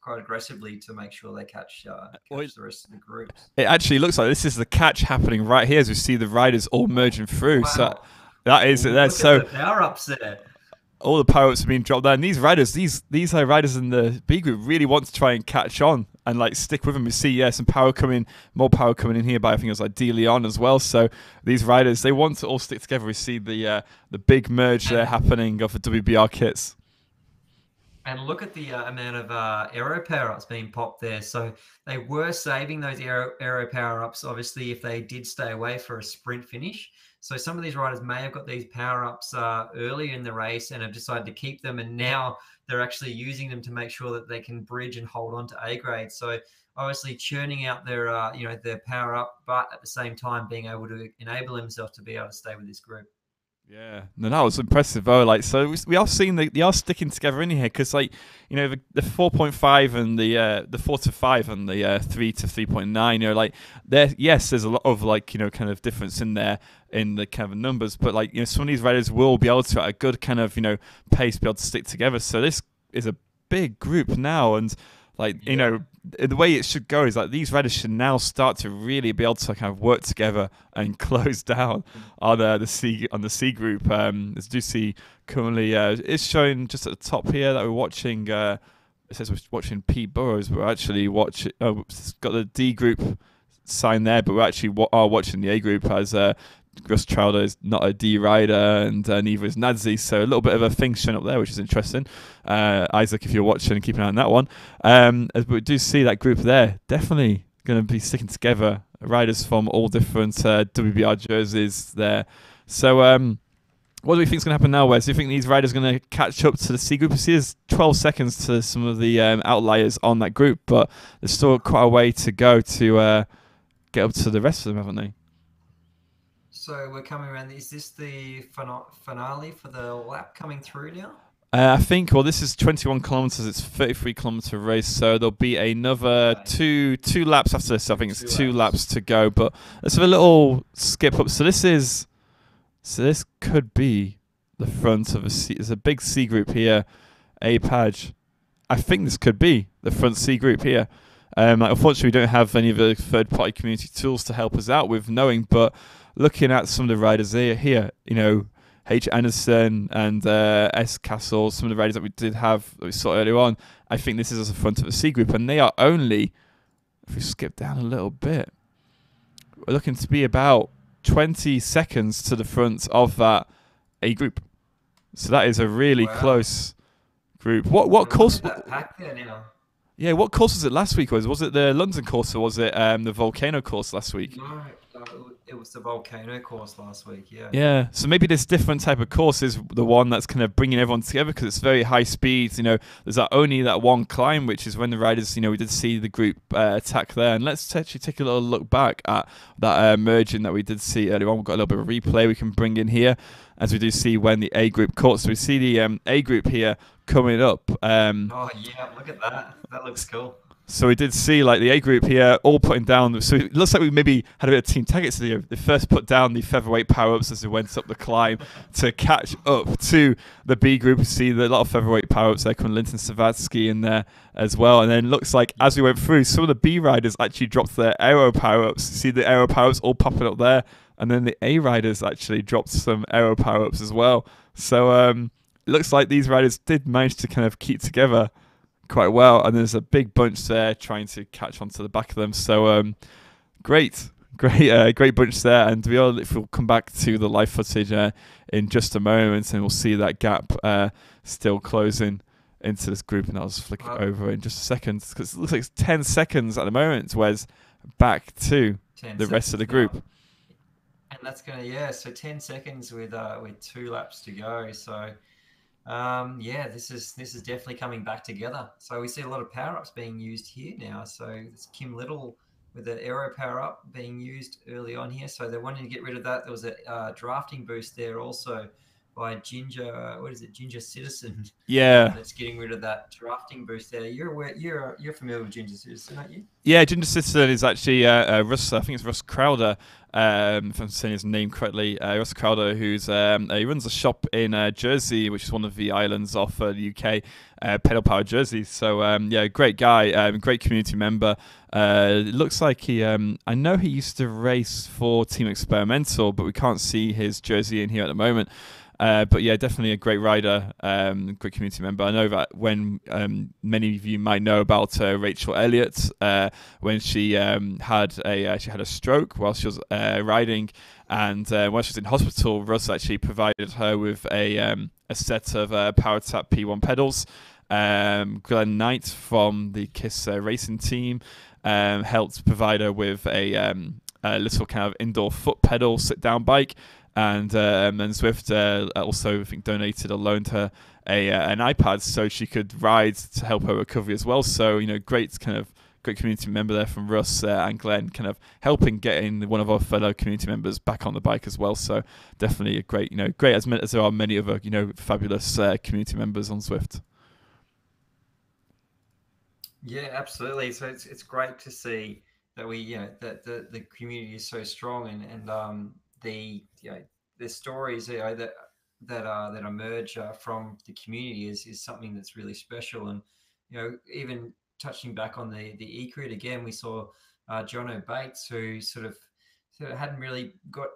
aggressively to make sure they catch the rest of the groups. It actually looks like this is the catch happening right here as we see the riders all merging through. Wow. So that is it there. Look So at the power ups there. all the power ups are being dropped there, and these riders, these riders in the B group really want to try and catch on and like stick with them. We see some more power coming in here by I think it was like De Leon as well. So these riders, they want to all stick together. We see the big merge there happening of the WBR kits. And look at the amount of aero power-ups being popped there. So they were saving those aero power-ups, obviously, if they did stay away for a sprint finish. So some of these riders may have got these power-ups early in the race and have decided to keep them, and now they're actually using them to make sure that they can bridge and hold on to A grade. So obviously churning out their their power-up, but at the same time being able to enable themselves to be able to stay with this group. Yeah, no, that was impressive though. Like, so we are seeing they are sticking together in here because, like, the 4.5 and the 4 to 5 and the 3 to 3.9. Like, there's a lot of like kind of difference in there in the kind of numbers, but like some of these riders will be able to at a good kind of pace be able to stick together. So this is a big group now, and like the way it should go is like these riders should now start to really be able to kind of work together and close down on the C group. As you do see currently, it's showing just at the top here that we're watching. It says we're watching Pete Burrows, but we're actually watching. It's got the D group sign there, but we're actually are watching the A group as Gus Trowder is not a D rider, and neither is Nadsy. So a little bit of a thing showing up there, which is interesting. Isaac, if you're watching, keep an eye on that one. As we do see that group there, definitely going to be sticking together. Riders from all different WBR jerseys there. So what do we think is going to happen now, Wes? Do you think these riders are going to catch up to the C group? You see there's 12 seconds to some of the outliers on that group, but there's still quite a way to go to get up to the rest of them, haven't they? So we're coming around. Is this the finale for the lap coming through now? I think, well, this is 21 kilometers. It's a 33-kilometer race, so there'll be another two laps after this. I think it's two laps to go, but let's have a little skip up. So this could be the front of a C. There's a big C group here, A Page. I think this could be the front C group here. Unfortunately, we don't have any of the third-party community tools to help us out with knowing, but looking at some of the riders here, H. Anderson and S. Castle, some of the riders that we saw earlier on, I think this is the front of a C group, and they are only, if we skip down a little bit, we're looking to be about 20 seconds to the front of that A group. So that is a really close group. What course? Pack there now. Yeah, what course was it last week? Was it the London course or was it the Volcano course last week? No, it was the volcano course last week. Yeah. Yeah, so maybe this different type of course is the one that's kind of bringing everyone together because it's very high speed. There's only that one climb, which is when the riders, we did see the group attack there. And let's actually take a little look back at that merging that we did see earlier on. We've got a little bit of replay we can bring in here, as we do see when the A group caught. So we see the A group here coming up. Oh yeah, look at that. That looks cool. So we did see like the A group here all putting down. So it looks like we maybe had a bit of team tactics here. They first put down the featherweight power-ups as they went up the climb to catch up to the B group. We see a lot of featherweight power-ups there, coming Linton Savatsky in there as well. And then looks like as we went through, some of the B riders actually dropped their aero power-ups. You see the aero power-ups all popping up there. And then the A riders actually dropped some aero power-ups as well. So it looks like these riders did manage to kind of keep together quite well, and there's a big bunch there trying to catch onto the back of them. So great bunch there. And if we'll come back to the live footage in just a moment, and we'll see that gap still closing into this group, and I'll just flick it over in just a second because it looks like it's 10 seconds at the moment, whereas back to the rest of the group. Now. And that's gonna so 10 seconds with 2 laps to go. So this is definitely coming back together. So we see a lot of power ups being used here now. So it's Kim Little with the aero power up being used early on here. So they're wanting to get rid of that. There was a drafting boost there also by Ginger. What is it? Ginger Citizen. Yeah. That's getting rid of that drafting boost there. You're familiar with Ginger Citizen, aren't you? Yeah, Ginger Citizen is actually Russ. I think it's Russ Crowder. If I'm saying his name correctly, Russ Crowder, he runs a shop in Jersey, which is one of the islands off the UK, pedal power Jersey. So great guy, great community member. It looks like I know he used to race for Team Experimental, but we can't see his jersey in here at the moment. But yeah, definitely a great rider, great community member. I know that when many of you might know about Rachel Elliott, when she had a stroke while she was riding, and while she was in hospital, Russ actually provided her with a set of PowerTap P1 pedals. Glenn Knight from the KISS racing team helped provide her with a little kind of indoor foot pedal sit-down bike. And Zwift also, I think, donated or loaned her an iPad so she could ride to help her recovery as well. So, great community member there from Russ and Glenn, kind of helping getting one of our fellow community members back on the bike as well. So definitely a great as there are many other, fabulous community members on Zwift. Yeah, absolutely. So it's great to see that that the community is so strong and the stories that emerge from the community is something that's really special. And even touching back on the e-crit again, we saw Jono Bates, who sort of hadn't really got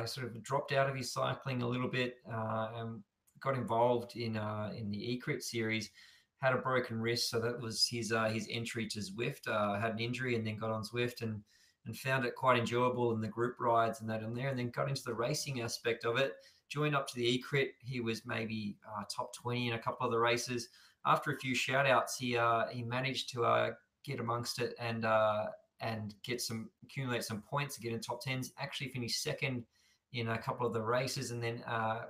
sort of dropped out of his cycling a little bit, and got involved in the e-crit series. Had a broken wrist, so that was his entry to Zwift. Had an injury and then got on Zwift and found it quite enjoyable in the group rides and that in there, and then got into the racing aspect of it. Joined up to the e-crit. He was maybe top 20 in a couple of the races. After a few shout-outs, he managed to get amongst it and accumulate some points to get in top 10s. Actually finished second in a couple of the races, and then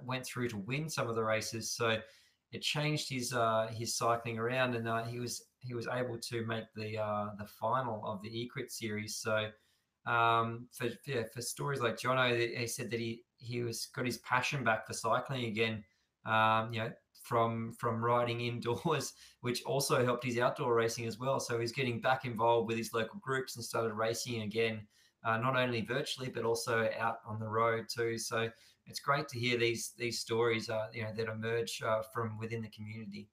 went through to win some of the races. So it changed his cycling around, and he was able to make the final of the e-crit series. So for stories like Jono, he said that he was got his passion back for cycling again, from riding indoors, which also helped his outdoor racing as well. So he's getting back involved with his local groups and started racing again, not only virtually but also out on the road too. So it's great to hear these stories that emerge from within the community.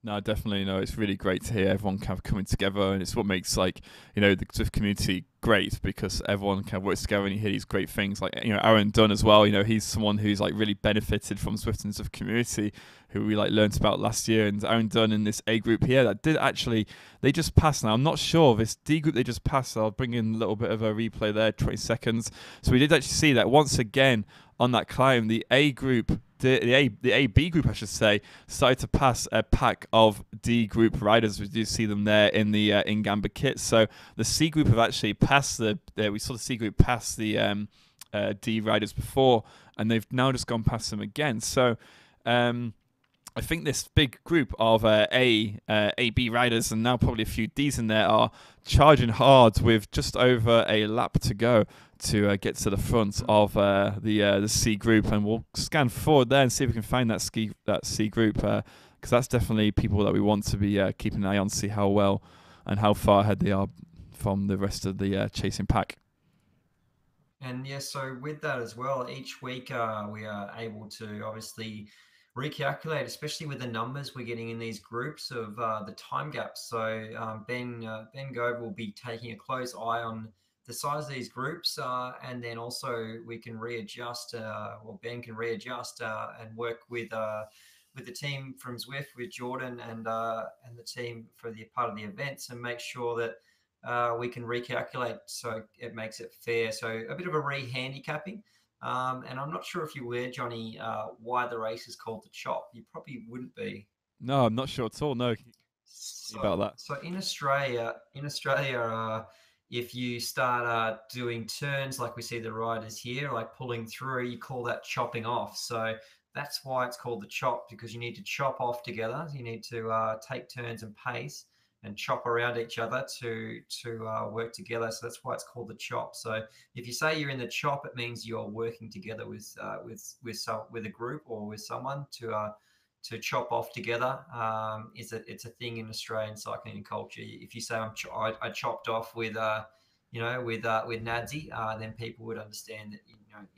No, definitely. It's really great to hear everyone kind of coming together, and it's what makes the Zwift community great, because everyone kind of works together and you hear these great things. Like, Aaron Dunn as well, he's someone who's really benefited from Zwift and Zwift community, who we learnt about last year. And Aaron Dunn in this A group here that did actually, they just passed now. I'm not sure, this D group they just passed. I'll bring in a little bit of a replay there, 20 seconds. So we did actually see that once again on that climb, the A group, the AB group, I should say, started to pass a pack of D group riders. We do see them there in the in Gamba kit. So the C group have actually passed we saw the C group pass the D riders before, and they've now just gone past them again. So I think this big group of A, B riders, and now probably a few Ds in there, are charging hard with just over a lap to go to get to the front of the C group, and we'll scan forward there and see if we can find that C group, because that's definitely people that we want to be keeping an eye on, see how well and how far ahead they are from the rest of the chasing pack. And yeah, so with that as well, each week we are able to obviously recalculate, especially with the numbers we're getting in these groups of the time gaps. So Ben Gove will be taking a close eye on the size of these groups, and then also we can readjust. Ben can readjust and work with the team from Zwift, with Jordan and the team for the part of the events, and make sure that we can recalculate so it makes it fair. So a bit of a re-handicapping. And I'm not sure if you were, Johnny, why the race is called the Chop. You probably wouldn't be. No, I'm not sure at all. No, about that. So in Australia, if you start doing turns like we see the riders here, like pulling through, you call that chopping off. So that's why it's called the Chop, because you need to chop off together. You need to take turns and pace and chop around each other to work together. So that's why it's called the Chop. So if you say you're in the Chop, it means you're working together with a group or with someone to chop off together. It's a thing in Australian cycling culture. If you say I chopped off with with Nadsy, then people would understand that,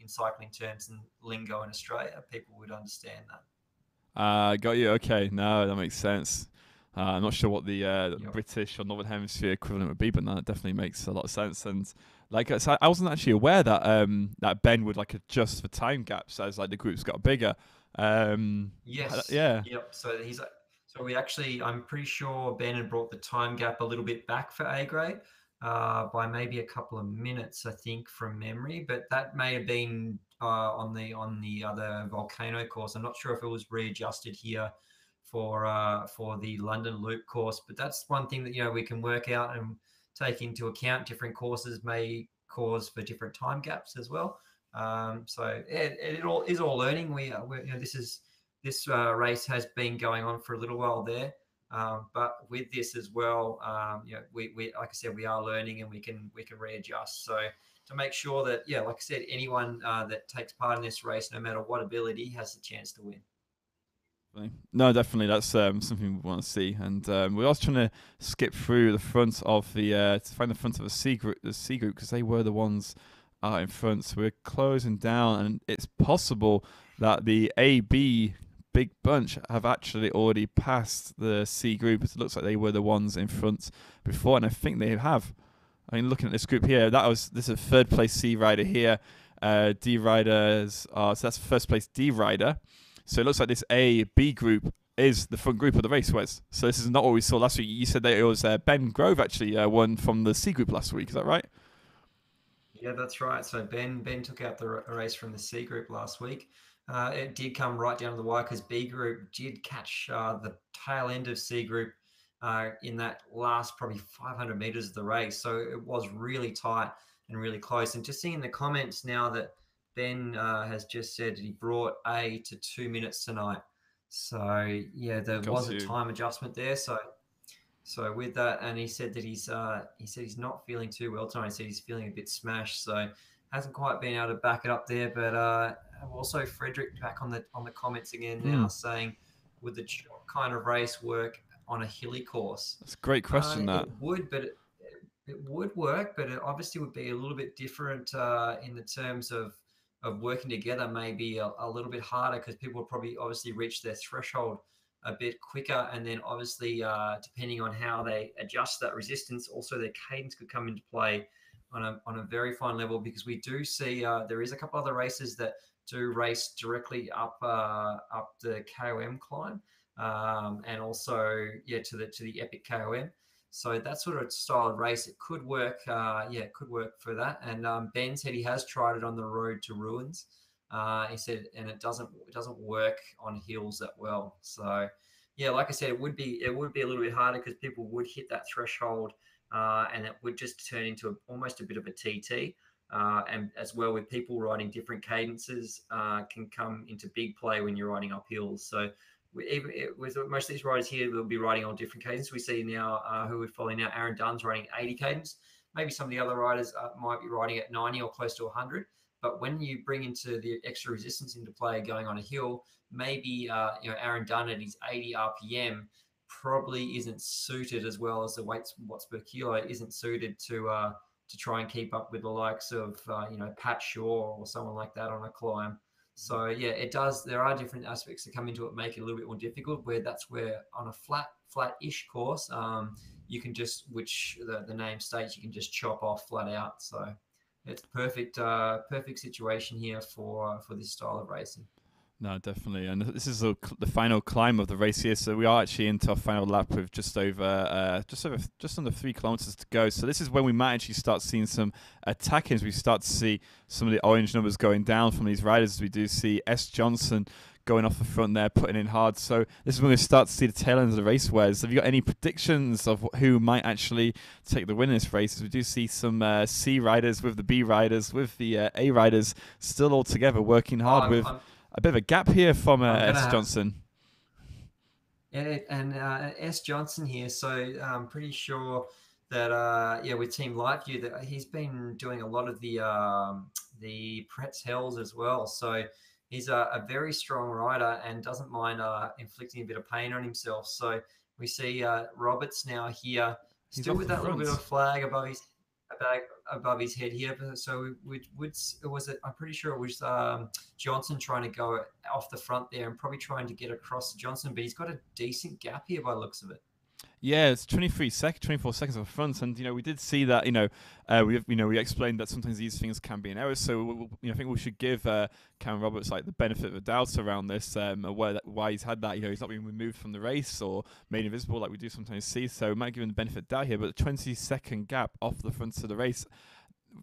in cycling terms and lingo in Australia, people would understand that. Got you. Okay, no, that makes sense. I'm not sure what the Yep. British or Northern Hemisphere equivalent would be, but that definitely makes a lot of sense. And so I wasn't actually aware that that Ben would adjust for time gaps as the groups got bigger. Yes. Yeah. Yep. So I'm pretty sure Ben had brought the time gap a little bit back for A grade by maybe a couple of minutes, I think, from memory. But that may have been on the other volcano course. I'm not sure if it was readjusted here for the London Loop course. But that's one thing that we can work out and take into account. Different courses may cause for different time gaps as well. So it all is all learning. This race has been going on for a little while there, but with this as well, we like I said, we are learning and we can readjust. So to make sure that, like I said, anyone that takes part in this race, no matter what ability, has the chance to win. No, definitely, that's something we want to see. And we're also trying to skip through the front of to find the front of the C group, because they were the ones out in front. So we're closing down, and it's possible that the AB big bunch have actually already passed the C group. It looks like they were the ones in front before, and I think they have. I mean, looking at this group here, this is a third place C rider here. D riders are, so that's first place D rider. So it looks like this A B group is the front group of the race, Wes. So this is not what we saw last week. You said that it was Ben Grove actually won from the C group last week. Is that right? Yeah, that's right. So Ben took out the race from the C group last week. It did come right down to the wire because B group did catch the tail end of C group in that last probably 500 meters of the race. So it was really tight and really close. And just seeing in the comments now that Ben has just said he brought A to 2 minutes tonight. So yeah, there was a time adjustment there. So with that, and he said that he's not feeling too well tonight. He said he's feeling a bit smashed. So hasn't quite been able to back it up there. But also Frederick back on the comments again now, saying, would the kind of race work on a hilly course? That's a great question. It would, but it would work, but it obviously would be a little bit different in the terms of working together. Maybe a little bit harder because people would probably obviously reach their threshold a bit quicker, and then obviously depending on how they adjust that resistance, also their cadence could come into play on a very fine level, because we do see there is a couple other races that do race directly up the KOM climb, and also to the epic KOM. So that sort of style of race, it could work. It could work for that. And Ben said he has tried it on the road to ruins. He said, and it doesn't work on hills that well. So, like I said, it would be a little bit harder because people would hit that threshold, and it would just turn into almost a bit of a TT. and as well with people riding different cadences can come into big play when you're riding up hills. So with most of these riders here, we'll be riding on different cadences. We see now who we're following now, Aaron Dunn's riding 80 cadence. Maybe some of the other riders might be riding at 90 or close to 100. But when you bring into the extra resistance into play going on a hill, maybe Aaron Dunn at his 80 RPM probably isn't suited as well as the watts per kilo isn't suited to try and keep up with the likes of Pat Shaw or someone like that on a climb. So yeah, it does. There are different aspects that come into it, make it a little bit more difficult. Where on a flat-ish course, you can just, which the name states, you can just chop off flat out. So it's perfect situation here for this style of racing. No, definitely, and this is the final climb of the race here. So we are actually into our final lap with just under 3 kilometers to go. So this is when we might actually start seeing some attacking, as we start to see some of the orange numbers going down from these riders. We do see S. Johnson going off the front there, putting in hard. So this is when we start to see the tail end of the race. Wes, have you got any predictions of who might actually take the win in this race? As we do see some C riders with the B riders, with the A riders still all together working hard with a bit of a gap here from S. Johnson. Yeah, and S. Johnson here. So I'm pretty sure that with Team Lightview that he's been doing a lot of the Pretz Hells as well. So he's a very strong rider and doesn't mind inflicting a bit of pain on himself. So we see Roberts now here, still with that little bit of flag above his head here. So I'm pretty sure it was Johnson trying to go off the front there and probably trying to get across to Johnson, but he's got a decent gap here by the looks of it. Yeah, it's 24 seconds on the front, and we did see that. We explained that sometimes these things can be an error. So I think we should give Cam Roberts the benefit of the doubt around this, why he's had that. He's not been removed from the race or made invisible like we do sometimes see. So we might give him the benefit of doubt here. But the 20-second gap off the front of the race.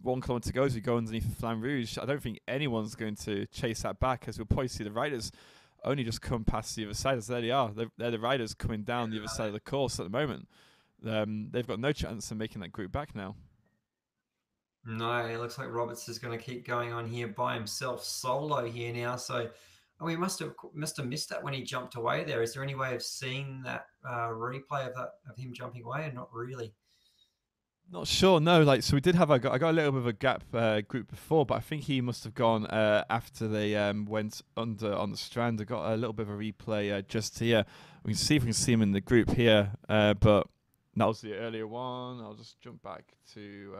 1 kilometer to go as we go underneath the Flamme Rouge. I don't think anyone's going to chase that back, as we'll probably see the riders only just come past the other side. As there they are. They're the riders coming down the other side of the course at the moment. They've got no chance of making that group back now. No, it looks like Roberts is going to keep going on here by himself, solo here now. So we must have missed that when he jumped away there. Is there any way of seeing that replay of him jumping away? And not really. Not sure, no. So we did have I got a little bit of a gap group before, but I think he must have gone after they went under on the strand. I got a little bit of a replay just here. We can see if we can see him in the group here, but that was the earlier one. I'll just jump back to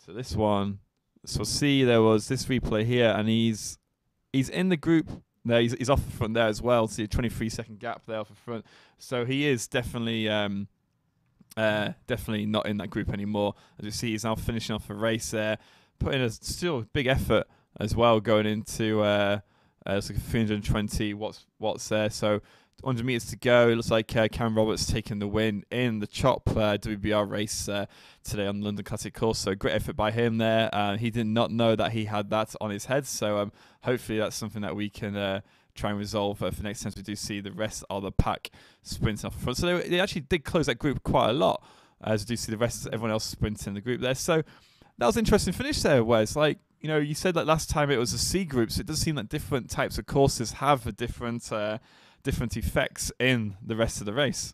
this one. So see, there was this replay here, and he's in the group. There, he's off the front there as well. See a 23-second gap there off the front. So he is definitely. Definitely not in that group anymore. As you see, he's now finishing off a race there, putting a still big effort as well, going into it's like 320 watts there. So 100 meters to go. It looks like Cam Roberts taking the win in the Chop WBR race today on the London Classic course. So great effort by him there. He did not know that he had that on his head. So hopefully that's something that we can try and resolve for next time we do see the rest of the pack sprinting off the front. So they actually did close that group quite a lot, as we do see the rest, everyone else sprinting in the group there. So that was an interesting finish there, Wes. You said that last time it was a C group, so it does seem that different types of courses have a different effects in the rest of the race.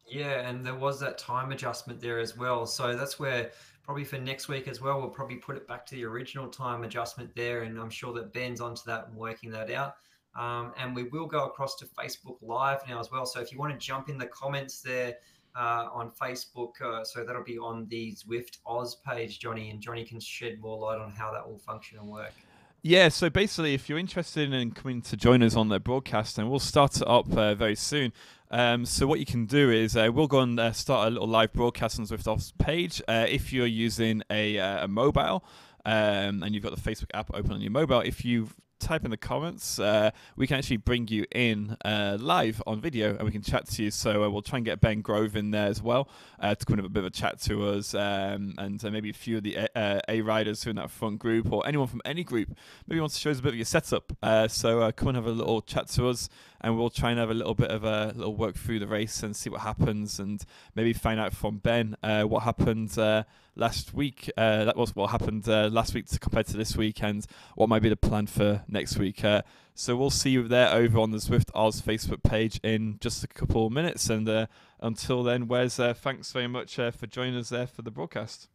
Yeah, and there was that time adjustment there as well. So that's where probably for next week as well, we'll probably put it back to the original time adjustment there. And I'm sure that Ben's onto that and working that out. And we will go across to Facebook Live now as well. So if you want to jump in the comments there on Facebook, so that'll be on the Zwift Oz page, Johnny, and Johnny can shed more light on how that will function and work. Yeah, so basically, if you're interested in coming to join us on the broadcast, and we'll start it up very soon. So what you can do is we'll go and start a little live broadcast on the Zwift Ops page. If you're using a mobile and you've got the Facebook app open on your mobile, if you type in the comments, we can actually bring you in live on video and we can chat to you. So we'll try and get Ben Grove in there as well to come and have a bit of a chat to us, and maybe a few of the A riders who are in that front group, or anyone from any group maybe wants to show us a bit of your setup. So come and have a little chat to us and we'll try and have a little bit of a little work through the race and see what happens, and maybe find out from Ben what happened last week. That was what happened last week compared to this week, and what might be the plan for next week. So we'll see you there over on the Zwift Oz Facebook page in just a couple of minutes. And until then, Wes, thanks very much for joining us there for the broadcast.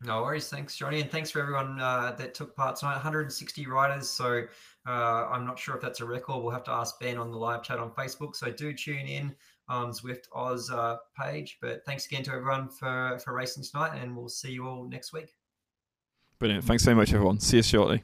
No worries. Thanks, Johnny. And thanks for everyone that took part tonight. 160 riders. So I'm not sure if that's a record. We'll have to ask Ben on the live chat on Facebook. So do tune in on Zwift Oz page. But thanks again to everyone for racing tonight, and we'll see you all next week. Brilliant. Thanks so much, everyone. See you shortly.